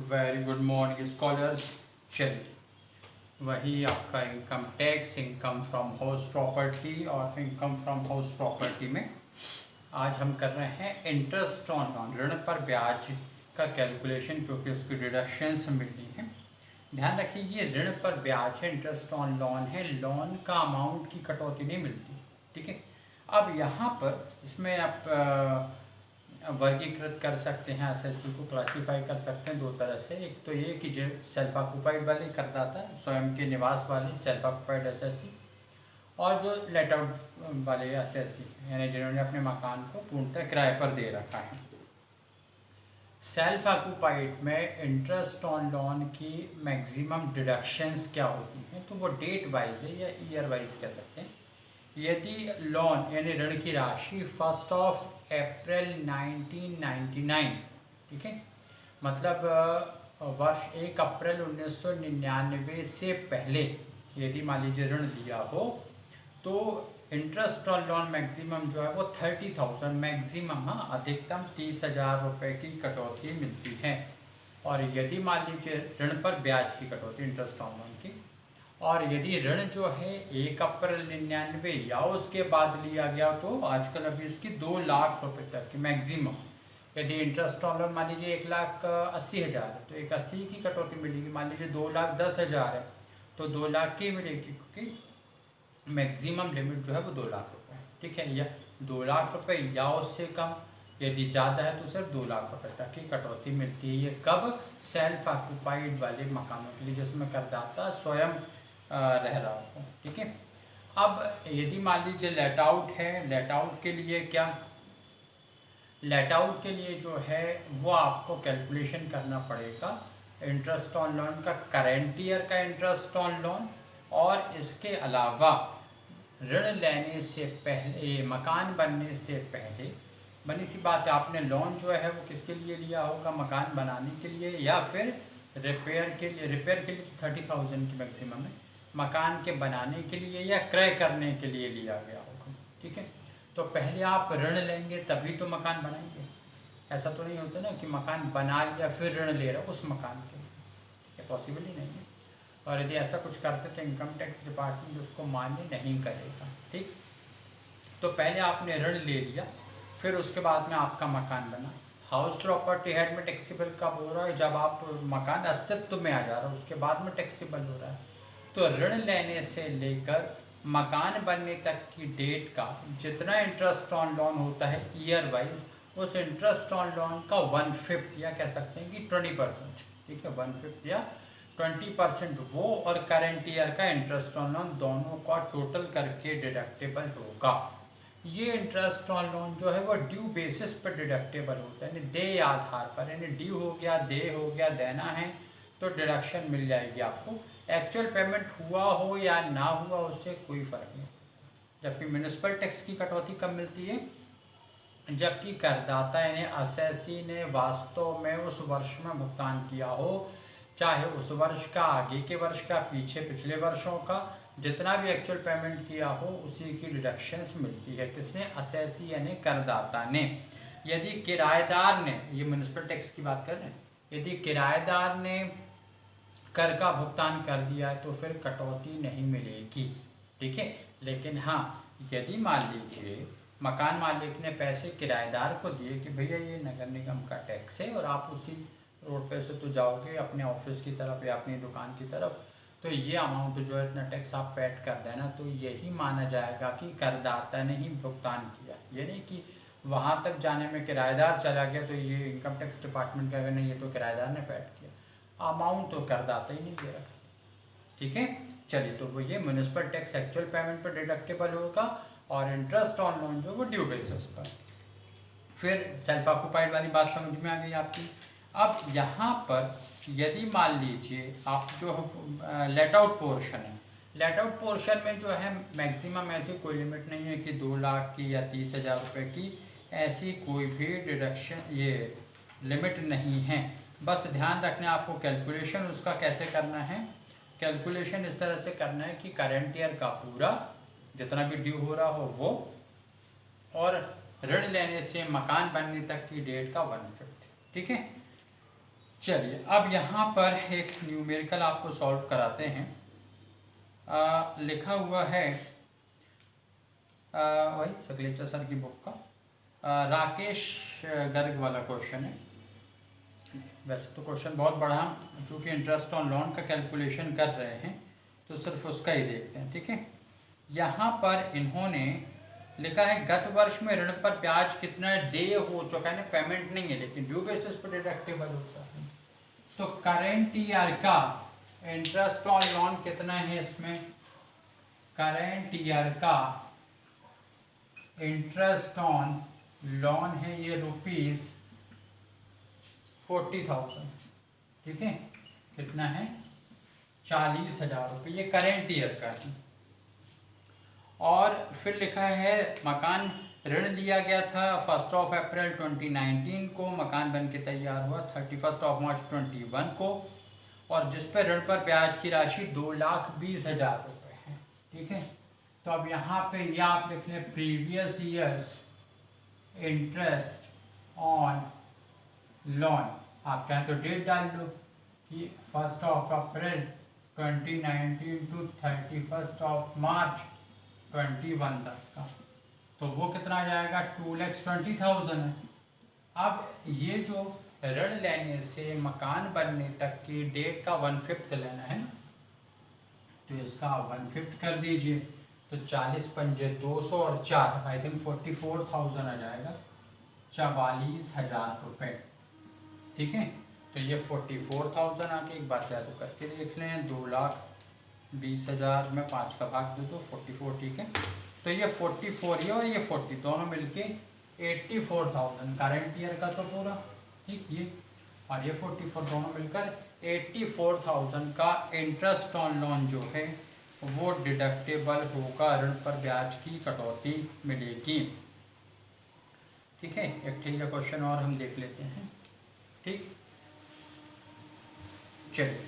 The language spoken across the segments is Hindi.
Very good morning scholars. चलिए, वही आपका income tax, income from house property और इनकम फ्रॉम हाउस प्रॉपर्टी में आज हम कर रहे हैं इंटरेस्ट ऑन लोन, ऋण पर ब्याज का कैलकुलेशन, क्योंकि उसकी डिडक्शंस मिलनी है। ध्यान रखिए, ये ऋण पर ब्याज है, इंटरेस्ट ऑन लोन है, लोन का अमाउंट की कटौती नहीं मिलती। ठीक है। अब यहाँ पर इसमें आप वर्गीकृत कर सकते हैं, एसएससी को क्लासीफाई कर सकते हैं दो तरह से। एक तो ये कि जो सेल्फ ऑक्यूपाइड वाले करदाता, स्वयं के निवास वाले सेल्फ ऑक्यूपाइड एसएससी, और जो लेट आउट वाले एसएससी, यानी जिन्होंने अपने मकान को पूर्णतः किराए पर दे रखा है। सेल्फ ऑक्यूपाइड में इंटरेस्ट ऑन लोन की मैक्सिमम डिडक्शंस क्या होती हैं, तो वो डेट वाइज है या ईयर वाइज कह सकते हैं। यदि लोन यानी ऋण की राशि 1 अप्रैल 1999, ठीक है, मतलब वर्ष 1 अप्रैल 1999 से पहले यदि मान लीजिए ऋण लिया हो, तो इंटरेस्ट ऑन लोन मैक्सिमम जो है वो 30,000 मैक्सिमम, अधिकतम 30,000 रुपये की कटौती मिलती है। और यदि मान लीजिए ऋण पर ब्याज की कटौती, इंटरेस्ट ऑन लोन की, और यदि ऋण जो है 1 अप्रैल 99 या उसके बाद लिया गया, तो आजकल अभी इसकी 2 लाख रुपए तक की मैक्सिमम, यदि इंटरेस्ट ऑन लोन मान लीजिए 1,80,000 है तो 1,80,000 की कटौती मिलेगी। मान लीजिए 2,10,000 है तो 2 लाख की मिलेगी, क्योंकि मैक्सिमम लिमिट जो है वो 2 लाख रुपए है। ठीक है, या 2 लाख रुपए या उससे कम, यदि ज़्यादा है तो सिर्फ 2 लाख रुपए तक की कटौती मिलती है। ये कब? सेल्फ ऑक्यूपाइड वाले मकानों के लिए, जिसमें करदाता स्वयं रह रहा हो। ठीक है। अब यदि मान लीजिए लेट आउट है, लेट आउट के लिए क्या, लेट आउट के लिए जो है वो आपको कैलकुलेशन करना पड़ेगा इंटरेस्ट ऑन लोन का, करेंट ईयर का इंटरेस्ट ऑन लोन, और इसके अलावा ऋण लेने से पहले, मकान बनने से पहले, बनी सी बात है, आपने लोन जो है वो किसके लिए लिया होगा, मकान बनाने के लिए या फिर रिपेयर के लिए। रिपेयर के लिए तो 30,000 की मैक्सिमम है, मकान के बनाने के लिए या क्रय करने के लिए लिया गया होगा। ठीक है, तो पहले आप ऋण लेंगे तभी तो मकान बनाएंगे। ऐसा तो नहीं होता ना कि मकान बना लिया फिर ऋण ले रहा उस मकान के लिए, ये पॉसिबल ही नहीं है। और यदि ऐसा कुछ करते तो इनकम टैक्स डिपार्टमेंट उसको मान्य नहीं करेगा। ठीक, तो पहले आपने ऋण ले लिया, फिर उसके बाद में आपका मकान बना। हाउस प्रॉपर्टी हेड में टैक्सेबल कब हो रहा है, जब आप मकान अस्तित्व में आ जा रहा है, उसके बाद में टैक्सेबल हो रहा है। तो ऋण लेने से लेकर मकान बनने तक की डेट का जितना इंटरेस्ट ऑन लोन होता है ईयर वाइज, उस इंटरेस्ट ऑन लोन का 1/5 या कह सकते हैं कि 20%, ठीक है, 1/5 या 20% वो, और करेंट ईयर का इंटरेस्ट ऑन लोन, दोनों का टोटल करके डिडक्टेबल होगा। ये इंटरेस्ट ऑन लोन जो है वो ड्यू बेसिस पर डिडक्टेबल होता है, यानी देय आधार पर, यानी ड्यू हो गया, देय हो गया, देना है तो डिडक्शन मिल जाएगी आपको। एक्चुअल पेमेंट हुआ हो या ना हुआ उससे कोई फर्क नहीं। जबकि म्यूनिसिपल टैक्स की कटौती कब मिलती है, जबकि करदाता यानी असेसी ने वास्तव में उस वर्ष में भुगतान किया हो, चाहे उस वर्ष का, आगे के वर्ष का, पीछे पिछले वर्षों का, जितना भी एक्चुअल पेमेंट किया हो उसी की डिडक्शंस मिलती है। किसने? असेसी यानी करदाता ने। यदि किराएदार ने, ये म्यूनिसिपल टैक्स की बात कर रहे हैं, यदि किराएदार ने कर का भुगतान कर दिया है तो फिर कटौती नहीं मिलेगी। ठीक है, लेकिन हाँ, यदि मान लीजिए मकान मालिक ने पैसे किराएदार को दिए कि भैया ये नगर निगम का टैक्स है और आप उसी रोड पे से तो जाओगे अपने ऑफिस की तरफ या अपनी दुकान की तरफ, तो ये अमाउंट जो है इतना टैक्स आप पेड कर देना, तो यही माना जाएगा कि करदाता ने ही भुगतान किया। ये नहीं कि वहाँ तक जाने में किराएदार चला गया तो ये इनकम टैक्स डिपार्टमेंट का नहीं, ये तो किराएदार ने पेड किया, अमाउंट तो करदाता ही नहीं दे रखा। ठीक है, चलिए, तो वो ये म्यूनिसिपल टैक्स एक्चुअल पेमेंट पर डिडक्टेबल होगा और इंटरेस्ट ऑन लोन जो वो ड्यू बेसिस पर। फिर सेल्फ ऑक्यूपाइड वाली बात समझ में आ गई आपकी। अब यहाँ पर यदि मान लीजिए आप जो लेट आउट पोर्शन है, लेट आउट पोर्शन में जो है मैक्सिमम ऐसी कोई लिमिट नहीं है कि 2 लाख की या 30,000 रुपये की, ऐसी कोई भी डिडक्शन, ये लिमिट नहीं है। बस ध्यान रखना है आपको कैलकुलेशन उसका कैसे करना है। कैलकुलेशन इस तरह से करना है कि करेंट ईयर का पूरा जितना भी ड्यू हो रहा हो वो, और ऋण लेने से मकान बनने तक की डेट का 1/5। ठीक है, चलिए अब यहाँ पर एक न्यूमेरिकल आपको सॉल्व कराते हैं। लिखा हुआ है वही सकलेचा सर की बुक का राकेश गर्ग वाला क्वेश्चन है। वैसे तो क्वेश्चन बहुत बड़ा है, चूँकि इंटरेस्ट ऑन लोन का कैलकुलेशन कर रहे हैं तो सिर्फ उसका ही देखते हैं। ठीक है, यहाँ पर इन्होंने लिखा है गत वर्ष में ऋण पर ब्याज कितना डे हो चुका है ना, पेमेंट नहीं है लेकिन ड्यू बेसिस पर डिडक्टेबल होता है। तो करेंट ईयर का इंटरेस्ट ऑन लोन कितना है, इसमें करेंट ईयर का इंटरेस्ट ऑन लोन है ये ₹40,000। ठीक है, कितना है, 40,000 रुपये, ये करेंट ईयर का है। और फिर लिखा है मकान ऋण लिया गया था 1 अप्रैल 2019 को, मकान बन के तैयार हुआ 31 मार्च 2021 को, और जिस पर ऋण पर ब्याज की राशि 2,20,000 रुपये है। ठीक है, तो अब यहाँ पे या आप लिख लें previous years interest on loan, आप चाहें तो डेट डाल लो कि 1 अप्रैल 2019 टू 31 मार्च 21 तक का, तो वो कितना आ जाएगा, 2,20,000 है। अब ये जो ऋण लेने से मकान बनने तक की डेट का 1/5 लेना है ना, तो इसका 1/5 कर दीजिए, तो 40 पंजे 200 और 4 आई थिंक 44,000 आ जाएगा, 44,000 रुपये। ठीक है, तो ये 44,000 आके एक बार चाहे तो करके देख लें, 2,20,000 में 5 का भाग दे दो 44। ठीक है, तो ये 44 है और ये 40 दोनों मिलके 84,000 करेंट ईयर का तो पूरा। ठीक, ये और ये 44 दोनों मिलकर 84,000 का इंटरेस्ट ऑन लोन जो है वो डिडक्टेबल होगा, ऋण पर ब्याज की कटौती मिलेगी। ठीक है, एक ठीक है क्वेश्चन और हम देख लेते हैं। ठीक, चलिए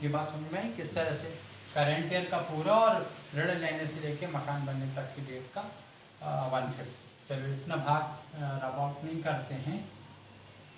ये बात समझ में आई किस तरह से करेंट ईयर का पूरा और ऋण लेने से लेके मकान बनने तक की डेट का 1/5। चलो इतना भाग रब आउट नहीं करते हैं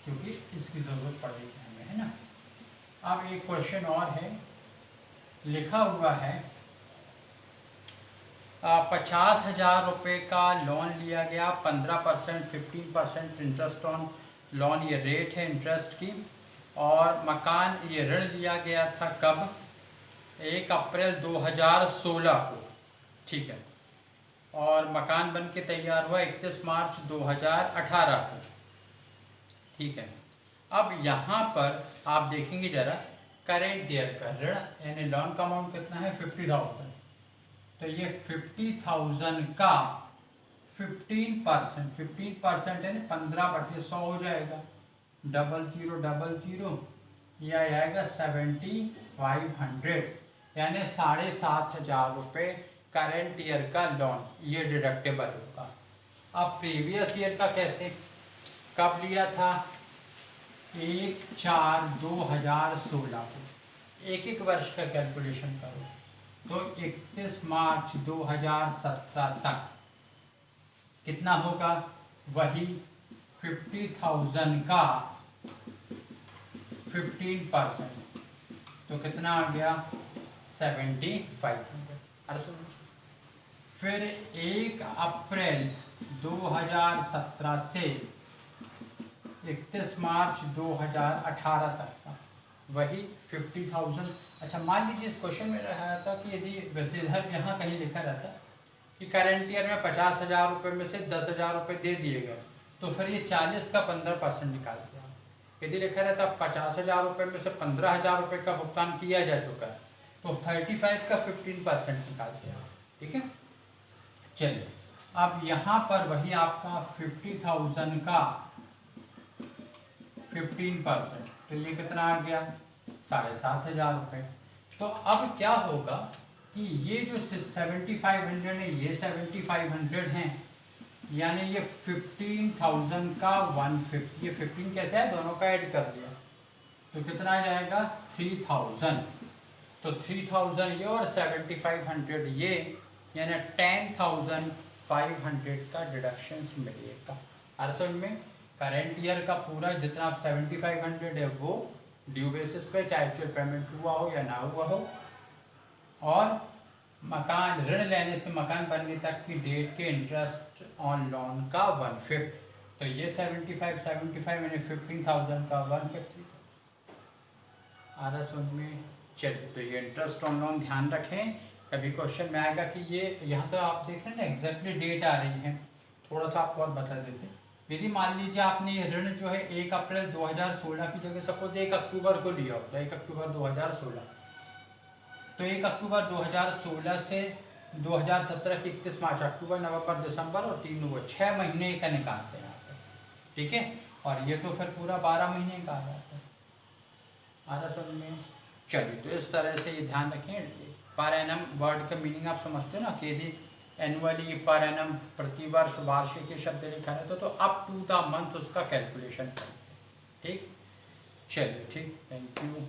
क्योंकि इसकी ज़रूरत पड़ेगी हमें, है ना। अब एक क्वेश्चन और है, लिखा हुआ है 50,000 रुपये का लोन लिया गया, 15% 15% इंटरेस्ट ऑन लोन ये रेट है इंटरेस्ट की, और मकान ये ऋण लिया गया था कब, 1 अप्रैल 2016 को। ठीक है, और मकान बन के तैयार हुआ 31 मार्च 2018 को। ठीक है, अब यहाँ पर आप देखेंगे जरा करेंट ईयर का ऋण यानी लोन का अमाउंट कितना है 50,000, तो ये 50,000 का 15% यानी 15/100 हो जाएगा, 0000 यह आएगा 7,500 यानी 7,500 रुपये करेंट ईयर का लोन ये डिडक्टेबल होगा। अब प्रीवियस ईयर का कैसे, कब लिया था, 1/4/2016 को, एक एक वर्ष का कैलकुलेशन करो, तो 31 मार्च 2017 तक कितना होगा, वही 50,000 का 15%, तो कितना आ गया 7,500। अरे सुनो, फिर 1 अप्रैल 2017 से 31 मार्च 2018 तक का वही 50,000। अच्छा मान लीजिए इस क्वेश्चन में रहा था कि यदि वैसे इधर यहाँ कहीं लिखा रहता कि करेंट ईयर में 50,000 रुपये में से 10,000 रुपये दे दिए गए, तो फिर ये 40 का 15% निकालते हैं। यदि लिखा रहता 50,000 रुपये में से 15,000 रुपये का भुगतान किया जा चुका है, तो 35 का 15% निकालते हैं। ठीक है, चलिए अब यहाँ पर वही आपका 50,000 का 15%, तो ये कितना आ गया 7,500 रुपये। तो अब क्या होगा कि ये जो 7,500 है ये 7,500 हैं, यानी ये 15,000 का 1/5, ये 15 कैसे है दोनों का ऐड कर दिया, तो कितना आ जाएगा 3,000, तो 3,000 ये और 7,500 ये, यानी 10,500 का डिडक्शंस मिलेगा। अरे समझ में, करेंट ईयर का पूरा जितना आप 7500 है वो ड्यू बेसिस पे, चाहे एक्चुअल पेमेंट हुआ हो या ना हुआ हो, और मकान ऋण लेने से मकान बनने तक की डेट के इंटरेस्ट ऑन लोन का 1/5। तो ये 75 यानी 15,000 का 1/5 आ रहा सुन में। चलिए, तो ये इंटरेस्ट ऑन लोन ध्यान रखें। कभी क्वेश्चन में आएगा कि ये यहाँ तो आप देख रहे हैं ना एग्जैक्टली डेट आ रही है, थोड़ा सा आपको और बता देते हैं। यदि मान लीजिए आपने ये ऋण जो है 1 अप्रैल 2016 की जगह सपोज 1 अक्टूबर को लिया होता है, 1 अक्टूबर 2016, तो 1 अक्टूबर 2016 से 2017 की 31 मार्च, अक्टूबर नवंबर दिसंबर और 3 वो 6 महीने का निकालते हैं यहाँ पे, ठीक है। और ये तो फिर पूरा 12 महीने का आ जाता है। आ रहा समझ में? चलिए, तो इस तरह से ये ध्यान रखें। पर एनम वर्ड का मीनिंग आप समझते हो ना, कि यदि एनुअली, पर एनम, प्रतिवर्ष, वार्षिक ये शब्द लिखा रहता तो अप टू द मंथ उसका कैलकुलेशन करें। ठीक, चलिए, ठीक, थैंक यू।